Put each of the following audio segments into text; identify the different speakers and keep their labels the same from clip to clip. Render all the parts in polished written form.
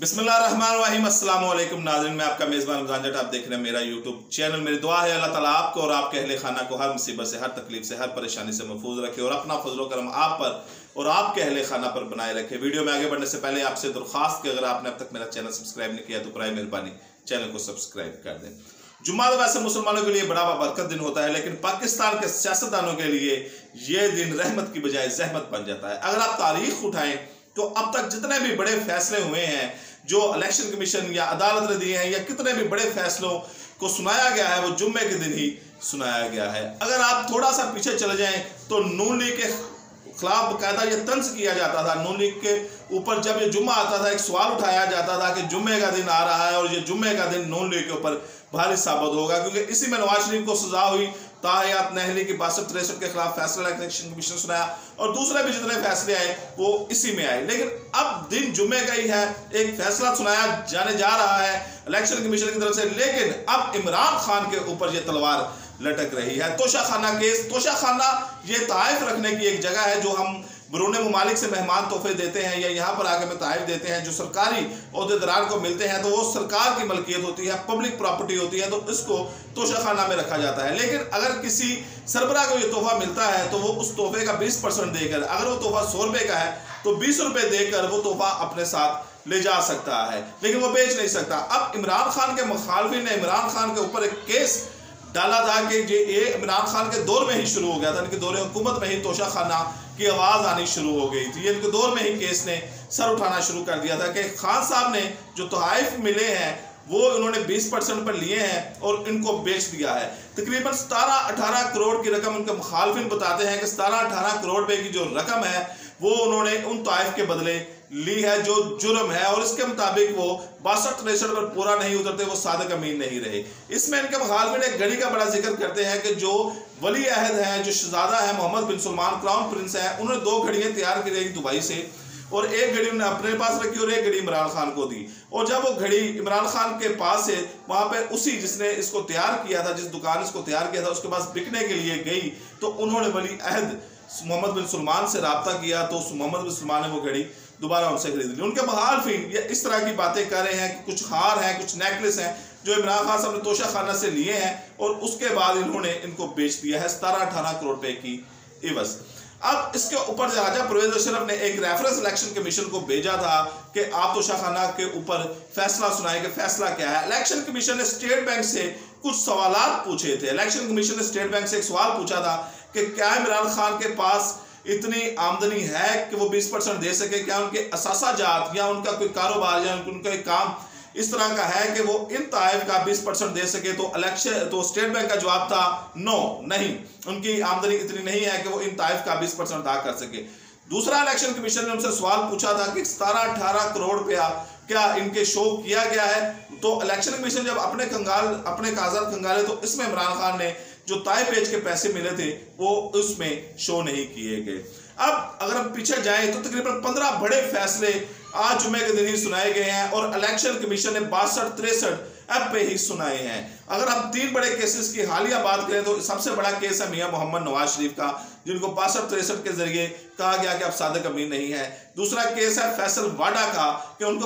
Speaker 1: बिस्मिल्लाहिर्रहमानिर्रहीम। अस्सलाम वालेकुम नाज़रीन, मैं आपका मेज़बान रमज़ान जट। आप देख रहे हैं मेरा यूट्यूब चैनल। मेरी दुआ है अल्लाह ताला आपको और आपके अहले खाना को हर मुसीबत से, हर तकलीफ से, हर परेशानी से महफूज रखे और अपना फजल करम आप पर और आपके अहले खाना पर बनाए रखे। वीडियो में आगे बढ़ने से पहले आपसे दरख्वास्त कि अगर आपने अब तक मेरा चैनल सब्सक्राइब नहीं किया तो बराए मेहरबानी चैनल को सब्सक्राइब कर दें। जुम्मा तो वैसे मुसलमानों के लिए बड़ा बरकत दिन होता है, लेकिन पाकिस्तान के सियासतदानों के लिए ये दिन रहमत की बजाय जहमत बन जाता है। अगर आप तारीख उठाएं तो अब तक जितने भी बड़े फैसले हुए हैं जो इलेक्शन कमीशन या अदालत ने दिए हैं, या कितने भी बड़े फैसलों को सुनाया गया है, वो जुम्मे के दिन ही सुनाया गया है। अगर आप थोड़ा सा पीछे चले जाएं तो नून लीग के खिलाफ बाकायदा ये तंज किया जाता था। नून लीग के ऊपर जब ये जुम्मा आता था एक सवाल उठाया जाता था कि जुम्मे का दिन आ रहा है और ये जुम्मे का दिन नून लीग के ऊपर भारी साबित होगा, क्योंकि इसी में नवाज शरीफ को सजा हुई। ताहयात नहली की 62-63 के खिलाफ फैसला इलेक्शन कमीशन सुनाया और दूसरे भी जितने फैसले आए वो इसी में आए। लेकिन अब दिन जुम्मे का ही है, एक फैसला सुनाया जाने जा रहा है इलेक्शन कमीशन की तरफ से, लेकिन अब इमरान खान के ऊपर यह तलवार लटक रही है। तोशाखाना केस। तोशाखाना ये ताइफ रखने की एक जगह है जो हम बरूने मुमालिक से मेहमान तोहफे देते हैं या यहाँ पर आके में ताइफ देते हैं, जो सरकारी ओहदेदार को मिलते हैं तो वो सरकार की मलकियत होती है, पब्लिक प्रॉपर्टी होती है, तो इसको तोशाखाना में रखा जाता है। लेकिन अगर किसी सरबराह को ये तोहफा मिलता है तो वो उस तोहफे का 20% देकर, अगर वो तोहफा 100 रुपये का है तो 20 रुपये देकर वो तोहफा अपने साथ ले जा सकता है, लेकिन वो बेच नहीं सकता। अब इमरान खान के मुखालफिन ने इमरान खान के ऊपर एक केस डाला था कि ये इमरान खान के दौर में ही शुरू हो गया था। इनके दौर हुकूमत में ही तोशाखाना की आवाज़ आनी शुरू हो गई थी। इनके दौर में ही केस ने सर उठाना शुरू कर दिया था कि खान साहब ने जो तोहाइफ मिले हैं वो उन्होंने 20% पर लिए हैं और इनको बेच दिया है। तकरीबन 17-18 करोड़ की रकम उनके मुखालफिन बताते हैं कि 17-18 करोड़ रुपए की जो रकम है वो उन्होंने उन ताइफ के बदले ली है, जो जुर्म है, और इसके मुताबिक वो 62-63 पर पूरा नहीं उतरते, वो सादिक अमीन नहीं रहे। इसमें इनके मुखालफिन एक घड़ी का बड़ा जिक्र करते हैं कि जो वली अहद है, जो शहजादा है मोहम्मद बिन सलमान, क्राउन प्रिंस है, उन्होंने 2 घड़ियां तैयार की रही दुबई से और एक घड़ी उन्होंने अपने पास रखी और एक घड़ी इमरान खान को दी। और जब वो घड़ी इमरान खान के पास से वहां पे उसी जिसने इसको तैयार किया था, जिस दुकान इसको तैयार किया था, उसके पास बिकने के लिए गई तो उन्होंने वली अहद मोहम्मद बिन सलमान से रब्ता किया तो मोहम्मद बिन सलमान ने वो घड़ी दोबारा उनसे खरीद ली। उनके मुखालफिन ये इस तरह की बातें कर रहे हैं कि कुछ हार हैं, कुछ नेकलेस हैं जो इमरान खान साहब ने तोशाखाना से लिए हैं और उसके बाद इन्होंने इनको बेच दिया है 17-18 करोड़ रुपए की इवज। अब इसके ऊपर राजा परवेज अशरफ ने एक रेफरेंस इलेक्शन कमीशन को भेजा था कि आप तोशाखाना के ऊपर फैसला सुनाएं कि फैसला क्या है। इलेक्शन कमीशन ने स्टेट बैंक से कुछ सवालात पूछे थे। इलेक्शन कमीशन ने स्टेट बैंक से एक सवाल पूछा था कि क्या इमरान खान के पास इतनी आमदनी है कि वो 20% दे सके, क्या उनके असासाजात या उनका कोई कारोबार या उनका एक काम इस तरह का है कि वो इन ताइफ का 20% दे सके। तो स्टेट बैंक का जवाब था नो, नहीं, उनकी आमदनी इतनी नहीं है कि वो इन ताइफ का 20% अदा कर सके। दूसरा, इलेक्शन कमीशन ने उनसे सवाल पूछा था कि 17-18 करोड़ रुपया क्या इनके शो किया गया है। तो इलेक्शन कमीशन जब अपने कागजात खंगाले तो इसमें इमरान खान ने जो ताइफ बेच के पैसे मिले थे वो उसमें शो नहीं किए गए। अब अगर हम पीछे जाएं तो तकरीबन 15 बड़े फैसले आज जुम्मे के दिन ही सुनाए गए हैं और इलेक्शन कमीशन ने 62-63 अब पे ही सुनाए हैं। अगर हम 3 बड़े केसेस की हालिया बात करें तो सबसे बड़ा केस है मियां मोहम्मद नवाज शरीफ का, जिनको 62-63 के जरिए कहा गया कि अब सादिक अमीन नहीं है। दूसरा केस है फैसल वाडा का कि उनके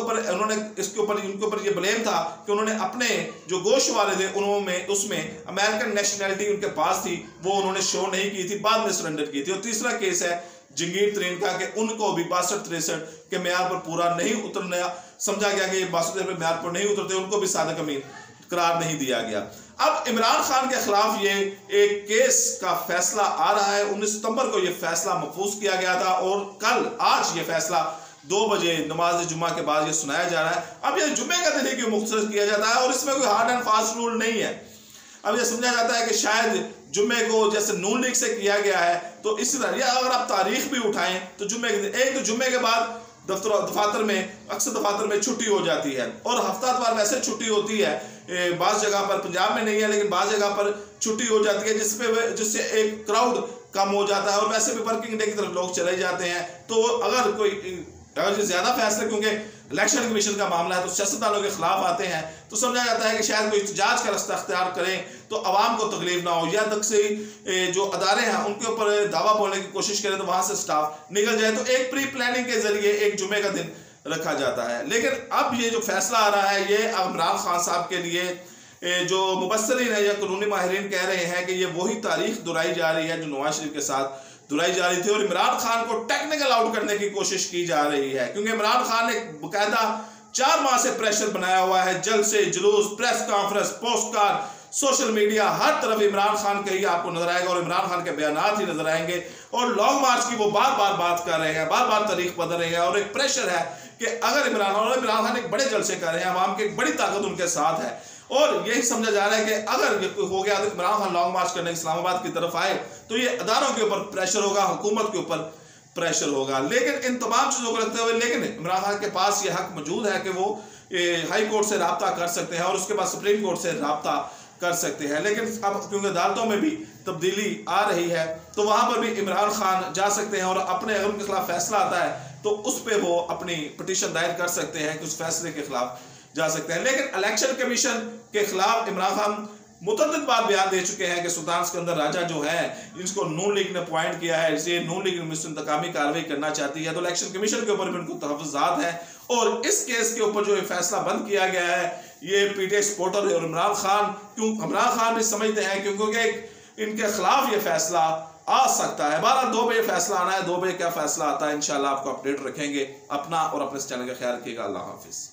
Speaker 1: ऊपर ये ब्लेम था कि उन्होंने अपने जो गोश्त वाले थे उन्होंने उसमें अमेरिकन नेशनैलिटी उनके पास थी, वो उन्होंने शो नहीं की थी, बाद में सरेंडर की थी। और तीसरा केस है जंगीर तरीन का कि उनको भी 62-63 के म्यार पर पूरा नहीं उतरना समझा गया कि 62 के म्यार पर नहीं उतरते, उनको भी सादिक अमीन करार नहीं दिया गया। अब इमरान खान के खिलाफ ये एक केस का फैसला आ रहा है। 19 सितंबर को ये फैसला महफूज किया गया था और आज ये फैसला 2 बजे नमाज जुम्मा के बाद ये सुनाया जा रहा है। अब ये जुम्मे का दिन क्यों मुख्तसर किया जाता है और इसमें कोई हार्ड एंड फास्ट रूल नहीं है। अब ये समझा जाता है कि शायद जुम्मे को जैसे नून लीग से किया गया है तो इसी तरह, या अगर आप तारीख भी उठाएं तो जुम्मे के दिन, एक तो जुम्मे के बाद दफातर में अक्सर दफातर में छुट्टी हो जाती है और हफ्तावार वैसे छुट्टी होती है, बाज़ जगह पर, पंजाब में नहीं है लेकिन बाज़ जगह पर छुट्टी हो जाती है जिससे एक क्राउड कम हो जाता है और वैसे भी वर्किंग डे की तरफ लोग चले जाते हैं। तो अगर ज्यादा फैसले, क्योंकि इलेक्शन कमीशन का मामला है तो सियासतदानों के खिलाफ आते हैं तो समझा जाता है कि शायद कोई इhtजाज का रास्ता अख्तियार करें तो आवाम को तकलीफ ना हो, या तक से जो अदारे हैं उनके ऊपर दावा बोलने की कोशिश करें तो वहां से स्टाफ निकल जाए। तो एक प्री प्लानिंग के जरिए एक जुमे का दिन रखा जाता है। लेकिन अब ये जो फैसला आ रहा है, ये इमरान खान साहब के लिए जो मुबस्सिरीन है या कानूनी माहिरीन कह रहे हैं कि ये वही तारीख दोहराई जा रही है जो नवाज शरीफ के साथ दोहराई जा रही थी, और इमरान खान को टेक्निकल आउट करने की कोशिश की जा रही है। क्योंकि इमरान खान ने बाकायदा 4 माह से प्रेशर बनाया हुआ है, जलसे, जुलूस, press conference, post card, social media, हर तरफ इमरान खान का ही आपको नजर आएगा और इमरान खान के बयानात ही नजर आएंगे। और लॉन्ग मार्च की वो बार बार बात कर रहे हैं, बार बार तारीख बदल रहे हैं, और एक प्रेशर है कि अगर इमरान खान एक बड़े जलसे कर रहे हैं, अवाम की एक बड़ी ताकत उनके साथ है, और यही समझा जा रहा है कि अगर ये हो गया तो इमरान खान लॉन्ग मार्च करने इस्लामाबाद की तरफ आए तो ये अदारों के ऊपर प्रेशर होगा, हुकूमत के ऊपर प्रेशर होगा। लेकिन इन तमाम चीज़ों को रखते हुए, लेकिन इमरान खान के पास ये हक मौजूद है कि वो हाई कोर्ट से रब्ता कर सकते हैं और उसके बाद सुप्रीम कोर्ट से रब्ता कर सकते हैं। लेकिन अब क्योंकि अदालतों में भी तब्दीली आ रही है तो वहां पर भी इमरान खान जा सकते हैं और अपने अगर उनके खिलाफ फैसला आता है तो उस पर वो अपनी पिटीशन दायर कर सकते हैं कि उस फैसले के खिलाफ जा सकते हैं। लेकिन इलेक्शन कमीशन के खिलाफ इमरान खान मुतअद्दिद बार बयान दे चुके हैं कि सुल्तान सिकंदर राजा जो है, जिसको नून लीग ने अपॉइंट किया है, इसे नून लीग इंतकामी कार्रवाई करना चाहती है, तो इलेक्शन कमीशन के ऊपर भी उनको तहफ़्फ़ुज़ात है। और इस केस के ऊपर जो फैसला बंद किया गया है, ये पीटीआई सपोर्टर और इमरान खान भी समझते हैं क्योंकि इनके खिलाफ ये फैसला आ सकता है। 2 बजे फैसला आना है, 2 बजे क्या फैसला आता है इंशाल्लाह आपको अपडेट रखेंगे। अपना और अपने चैनल का ख्याल रखिएगा। अल्लाह हाफिज़।